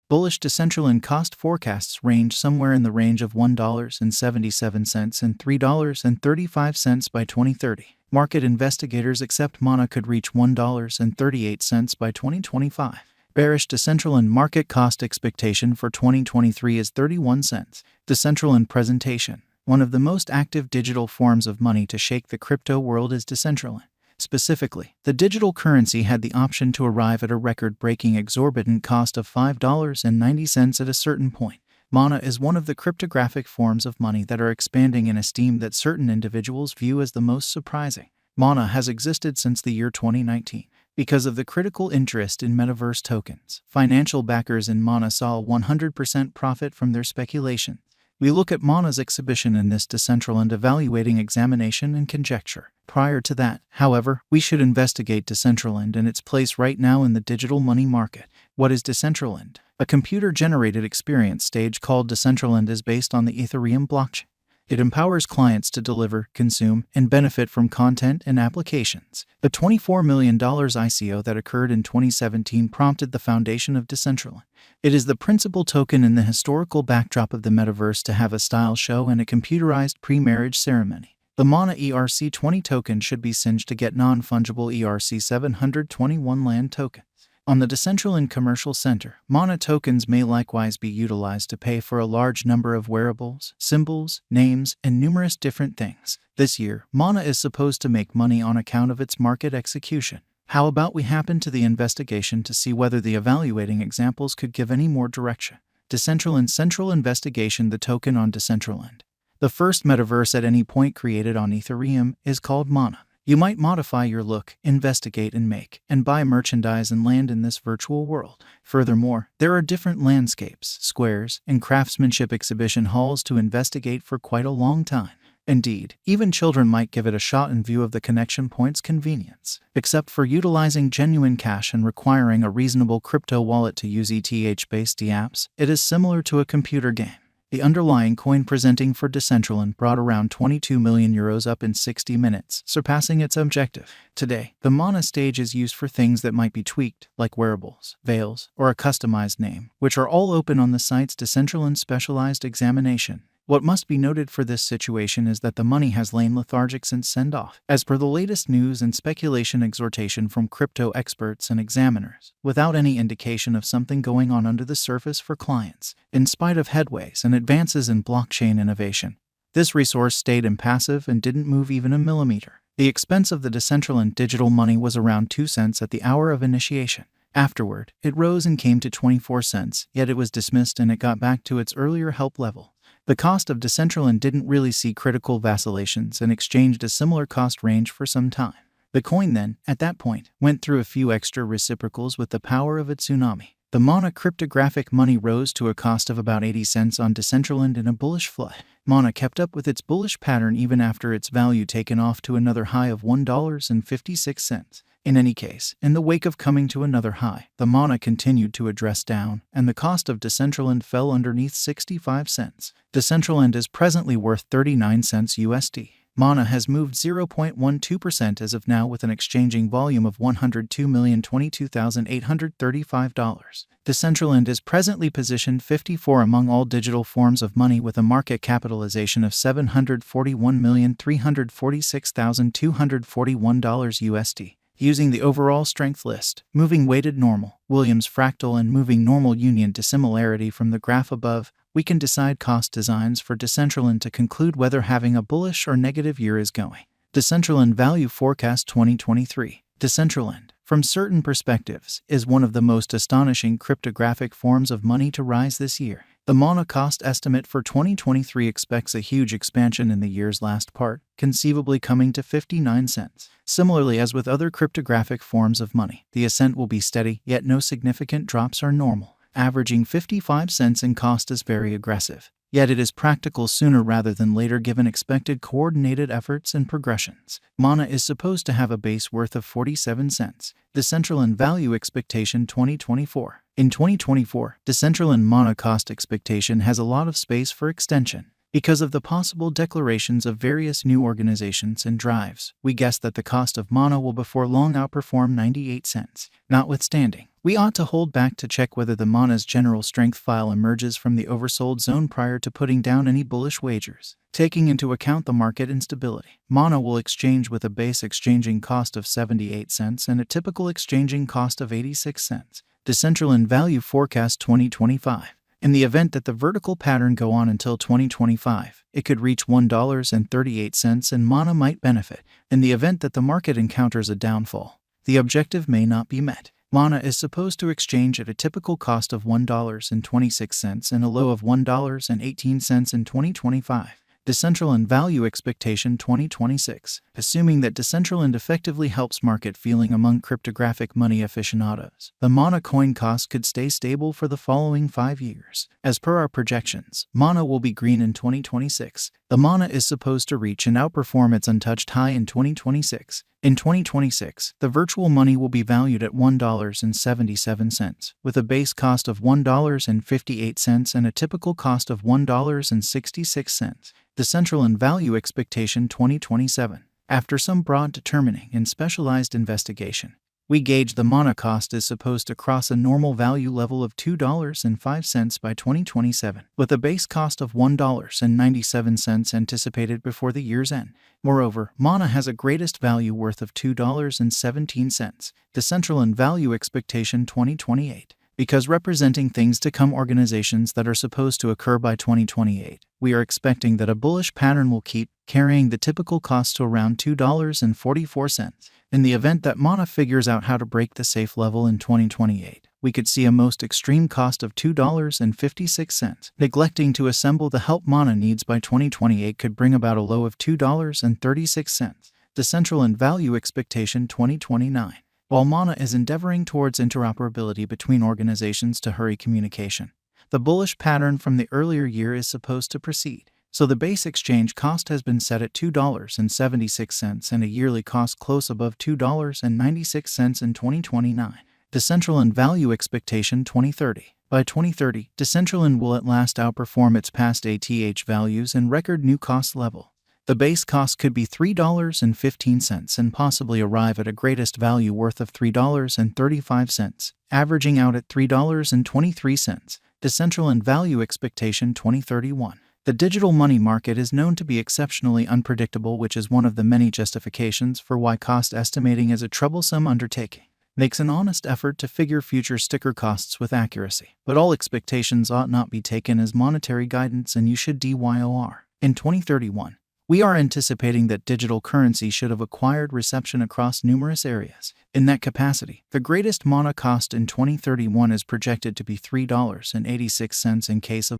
Bullish Decentraland cost forecasts range somewhere in the range of $1.77 and $3.35 by 2030. Market investigators accept Mana could reach $1.38 by 2025. Bearish Decentraland market cost expectation for 2023 is 31 cents. Decentraland presentation. One of the most active digital forms of money to shake the crypto world is Decentraland. Specifically, the digital currency had the option to arrive at a record-breaking exorbitant cost of $5.90 at a certain point. Mana is one of the cryptographic forms of money that are expanding in esteem that certain individuals view as the most surprising. Mana has existed since the year 2019. Because of the critical interest in metaverse tokens, financial backers in Mana saw a 100% profit from their speculation. We look at Mana's exhibition in this Decentraland evaluating examination and conjecture. Prior to that, however, we should investigate Decentraland and its place right now in the digital money market. What is Decentraland? A computer-generated experience stage called Decentraland is based on the Ethereum blockchain. It empowers clients to deliver, consume, and benefit from content and applications. The $24 million ICO that occurred in 2017 prompted the foundation of Decentraland. It is the principal token in the historical backdrop of the metaverse to have a style show and a computerized pre-marriage ceremony. The Mana ERC20 token should be singed to get non-fungible ERC721 land tokens. On the Decentraland Commercial Center, Mana tokens may likewise be utilized to pay for a large number of wearables, symbols, names, and numerous different things. This year, Mana is supposed to make money on account of its market execution. How about we happen to the investigation to see whether the evaluating examples could give any more direction? Decentraland Central Investigation. The token on Decentraland, the first metaverse at any point created on Ethereum, is called Mana. You might modify your look, investigate and make, and buy merchandise and land in this virtual world. Furthermore, there are different landscapes, squares, and craftsmanship exhibition halls to investigate for quite a long time. Indeed, even children might give it a shot in view of the connection point's convenience. Except for utilizing genuine cash and requiring a reasonable crypto wallet to use ETH-based apps, it is similar to a computer game. The underlying coin presenting for Decentraland brought around 22 million euros up in 60 minutes, surpassing its objective. Today, the Mana stage is used for things that might be tweaked, like wearables, veils, or a customized name, which are all open on the site's Decentraland specialized examination. What must be noted for this situation is that the money has lain lethargic since send-off, as per the latest news and speculation exhortation from crypto experts and examiners, without any indication of something going on under the surface for clients. In spite of headways and advances in blockchain innovation, this resource stayed impassive and didn't move even a millimeter. The expense of the Decentraland digital money was around 2 cents at the hour of initiation. Afterward, it rose and came to 24 cents, yet it was dismissed and it got back to its earlier help level. The cost of Decentraland didn't really see critical vacillations and exchanged a similar cost range for some time. The coin then, at that point, went through a few extra reciprocals with the power of a tsunami. The Mana cryptographic money rose to a cost of about 80 cents on Decentraland in a bullish flood. Mana kept up with its bullish pattern even after its value taken off to another high of $1.56. In any case, in the wake of coming to another high, the Mana continued to address down, and the cost of Decentraland fell underneath 65 cents. Decentraland is presently worth 39 cents USD. Mana has moved 0.12% as of now with an exchanging volume of $102,022,835. Decentraland is presently positioned 54 among all digital forms of money with a market capitalization of $741,346,241 USD. Using the overall strength list, moving weighted normal, Williams fractal and moving normal union dissimilarity from the graph above, we can decide cost designs for Decentraland to conclude whether having a bullish or negative year is going. Decentraland Value Forecast 2023. Decentraland, from certain perspectives, is one of the most astonishing cryptographic forms of money to rise this year. The Mana cost estimate for 2023 expects a huge expansion in the year's last part, conceivably coming to 59 cents. Similarly, as with other cryptographic forms of money, the ascent will be steady, yet no significant drops are normal. Averaging 55 cents in cost is very aggressive, yet it is practical sooner rather than later given expected coordinated efforts and progressions. Mana is supposed to have a base worth of 47 cents. Decentraland Value Expectation 2024. In 2024, Decentraland Mana cost expectation has a lot of space for extension. Because of the possible declarations of various new organizations and drives, we guess that the cost of Mana will before long outperform 98 cents. Notwithstanding, We ought to hold back to check whether the MANA's general strength file emerges from the oversold zone prior to putting down any bullish wagers. Taking into account the market instability, MANA will exchange with a base exchanging cost of 78 cents and a typical exchanging cost of 86 cents. Decentraland Value Forecast 2025. In the event that the vertical pattern go on until 2025, it could reach $1.38 and MANA might benefit. In the event that the market encounters a downfall, the objective may not be met. MANA is supposed to exchange at a typical cost of $1.26 and a low of $1.18 in 2025. Decentraland Value Expectation 2026. Assuming that Decentraland effectively helps market feeling among cryptographic money aficionados, the MANA coin cost could stay stable for the following 5 years. As per our projections, MANA will be green in 2026. The MANA is supposed to reach and outperform its untouched high in 2026. In 2026, the virtual money will be valued at $1.77, with a base cost of $1.58 and a typical cost of $1.66. Decentraland Value Expectation 2027. After some broad determining and specialized investigation, we gauge the MANA cost is supposed to cross a normal value level of $2.05 by 2027, with a base cost of $1.97 anticipated before the year's end. Moreover, MANA has a greatest value worth of $2.17. Decentraland Value Expectation 2028. Because representing things to come organizations that are supposed to occur by 2028, we are expecting that a bullish pattern will keep carrying the typical cost to around $2.44. In the event that MANA figures out how to break the safe level in 2028, we could see a most extreme cost of $2.56. Neglecting to assemble the help MANA needs by 2028 could bring about a low of $2.36. Decentraland Value Expectation 2029. While MANA is endeavoring towards interoperability between organizations to hurry communication, the bullish pattern from the earlier year is supposed to proceed. So the base exchange cost has been set at $2.76 and a yearly cost close above $2.96 in 2029. Decentraland Value Expectation 2030. By 2030, Decentraland will at last outperform its past ATH values and record new cost level. The base cost could be $3.15 and possibly arrive at a greatest value worth of $3.35, averaging out at $3.23. Decentraland Value Expectation 2031. The digital money market is known to be exceptionally unpredictable, which is one of the many justifications for why cost estimating is a troublesome undertaking. Makes an honest effort to figure future sticker costs with accuracy, but all expectations ought not be taken as monetary guidance and you should DYOR. In 2031, we are anticipating that digital currency should have acquired reception across numerous areas. In that capacity, the greatest MANA cost in 2031 is projected to be $3.86 in case of